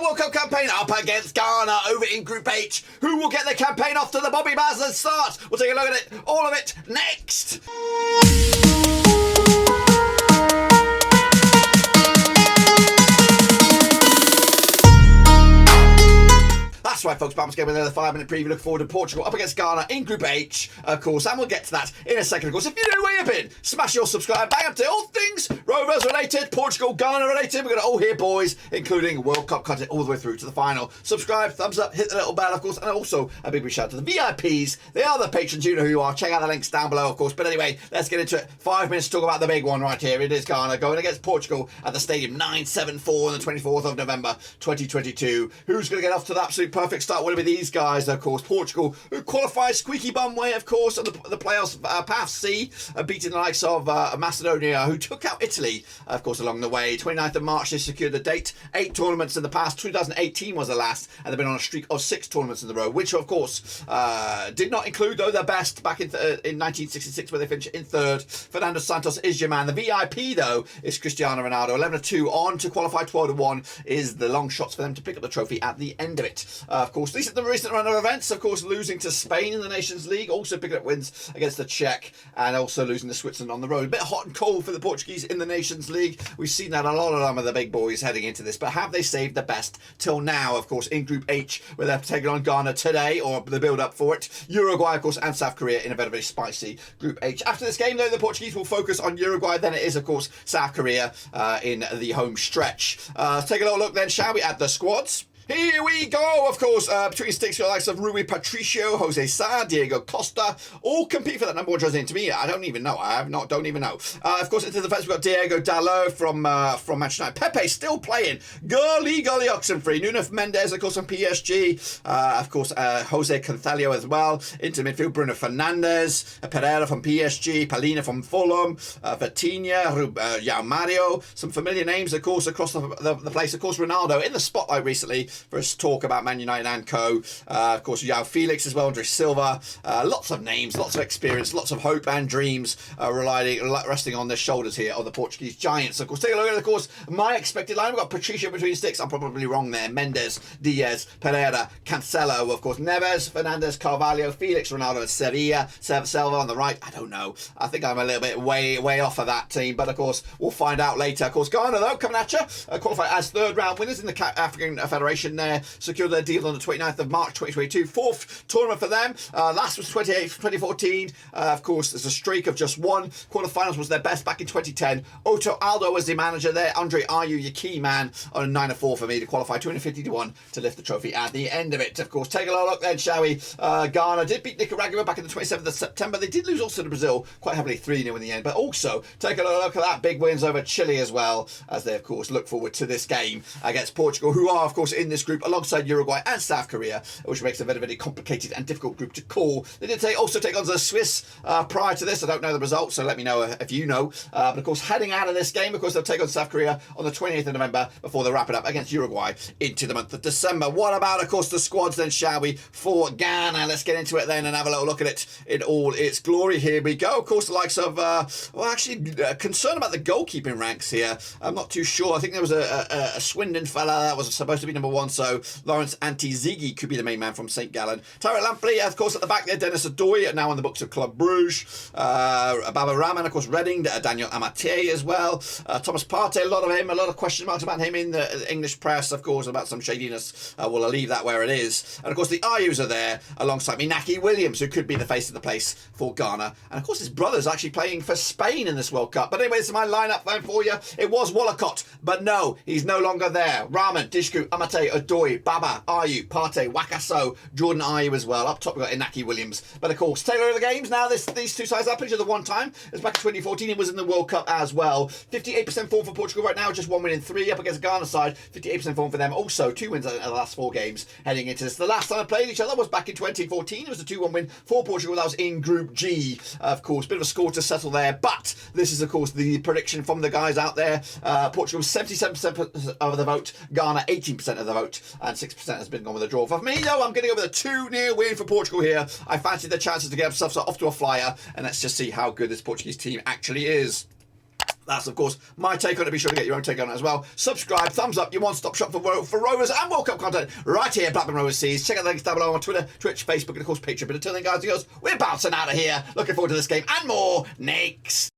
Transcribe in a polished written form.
World Cup campaign up against Ghana over in Group H. Who will get their campaign off to the Bobby Maslin start? We'll take a look at it, all of it, next. That's right, folks. Bam's game with another 5-minute preview. Look forward to Portugal up against Ghana in Group H, of course, and we'll get to that in a second. Of course, if you know where you've been, smash your subscribe, bang up to all things Rovers related, Portugal, Ghana related. We're going to all hear, boys, including World Cup content all the way through to the final. Subscribe, thumbs up, hit the little bell, of course, and also a big shout out to the VIPs. They are the patrons. You know who you are. Check out the links down below, of course. But anyway, let's get into it. 5 minutes to talk about the big one right here. It is Ghana going against Portugal at the Stadium 974 on the 24th of November 2022. Who's going to get off to the absolute perfect start? Will it be these guys, of course? Portugal, who qualified squeaky bum way, of course, on the playoffs, Path C, beating the likes of Macedonia, who took out Italy, of course, along the way. 29th of March, they secured the date. 8 tournaments in the past. 2018 was the last, and they've been on a streak of 6 tournaments in a row, which, of course, did not include, though, their best back in 1966, where they finished in 3rd. Fernando Santos is your man. The VIP, though, is Cristiano Ronaldo. 11-2 on to qualify. 12-1 is the long shots for them to pick up the trophy at the end of it. Of course, these are the recent run of events. Of course, losing to Spain in the Nations League, also picking up wins against the Czech, and also losing to Switzerland on the road. A bit hot and cold for the Portuguese in the Nations League. We've seen that a lot of them are the big boys heading into this, but have they saved the best till now? Of course, in Group H, where they're taking on Ghana today, or the build-up for it. Uruguay, of course, and South Korea in a very, very spicy Group H. After this game, though, the Portuguese will focus on Uruguay. Then it is, of course, South Korea in the home stretch. Take a little look then, shall we, at the squads. Here we go, of course, between sticks, the likes of Rui Patricio, Jose Sa, Diego Costa, all compete for that number 1 jersey. To me, I don't even know. Don't even know. Of course, into the defence, we've got Diego Dalot from Manchester United. Pepe still playing. Gully Oxenfree. Nuno Mendes, of course, from PSG. Of course, Jose Cancelo as well. Into midfield, Bruno Fernandes, Pereira from PSG, Palina from Fulham, Vitinha, João Mario. Some familiar names, of course, across the place. Of course, Ronaldo in the spotlight recently for us to talk about Man United and co. Of course, João Felix as well, Andre Silva. Lots of names, lots of experience, lots of hope and dreams resting on their shoulders here of the Portuguese Giants. Of course, take a look at, of course, my expected line. We've got Patricio between sticks. I'm probably wrong there. Mendes, Diaz, Pereira, Cancelo, of course, Neves, Fernandes, Carvalho, Felix, Ronaldo, and Sevilla. Silva on the right. I don't know. I think I'm a little bit way off of that team, but of course, we'll find out later. Of course, Ghana, though, coming at you, qualified as 3rd round winners in the African Federation there, secured their deal on the 29th of March 2022. 4th tournament for them. Last was 2014. Of course, there's a streak of just 1. Quarterfinals was their best back in 2010. Otto Aldo was the manager there. Andre Ayew, your key man, on a 9-4 for me to qualify. 250-1 to lift the trophy at the end of it. Of course, take a look then, shall we? Ghana did beat Nicaragua back in the 27th of September. They did lose also to Brazil quite heavily, 3-0 in the end. But also, take a look at that. Big wins over Chile as well, as they, of course, look forward to this game against Portugal, who are, of course, in this group alongside Uruguay and South Korea, which makes a very, very complicated and difficult group to call. They did also take on the Swiss prior to this. I don't know the results, so let me know if you know. But of course, heading out of this game, of course, they'll take on South Korea on the 28th of November before they wrap it up against Uruguay into the month of December. What about, of course, the squads then, shall we, for Ghana? Let's get into it then and have a little look at it in all its glory. Here we go. Of course, the likes of, concerned about the goalkeeping ranks here. I'm not too sure. I think there was a Swindon fella that was supposed to be number 1, so Lawrence Antizigi could be the main man from St. Gallen. Tyrell Lampley, of course, at the back there. Dennis Adoy, now on the books of Club Bruges. Baba Rahman, of course, Reading. Daniel Amate as well. Thomas Partey, a lot of question marks about him in the English press, of course, about some shadiness. We'll leave that where it is. And of course, the Ayus are there alongside Inaki Williams, who could be the face of the place for Ghana. And of course, his brother's actually playing for Spain in this World Cup. But anyway, this is my lineup then for you. It was Wallacott, but no, he's no longer there. Rahman, Dishku, Amate, Adoy, Baba, Ayew, Partey, Wakaso, Jordan Ayew as well. Up top, we've got Inaki Williams. But of course, tailor of the games now. These two sides up each other one time. It's back in 2014. It was in the World Cup as well. 58% form for Portugal right now, just 1 win in 3 up against Ghana side. 58% form for them. Also, 2 wins in the last 4 games heading into this. The last time they played each other was back in 2014. It was a 2-1 win for Portugal. That was in Group G. Of course, bit of a score to settle there. But this is, of course, the prediction from the guys out there. Portugal 77% of the vote. Ghana 18% of the vote. And 6% has been gone with a draw. For me, though, I'm going to go with a 2-0 win for Portugal here. I fancy the chances to get themselves off to a flyer. And let's just see how good this Portuguese team actually is. That's, of course, my take on it. Be sure to get your own take on it as well. Subscribe, thumbs up, your one-stop shop for Rovers and World Cup content right here at Blackburn Rovers Seas. Check out the links down below on Twitter, Twitch, Facebook, and, of course, Patreon. But until then, guys and girls, we're bouncing out of here. Looking forward to this game and more next.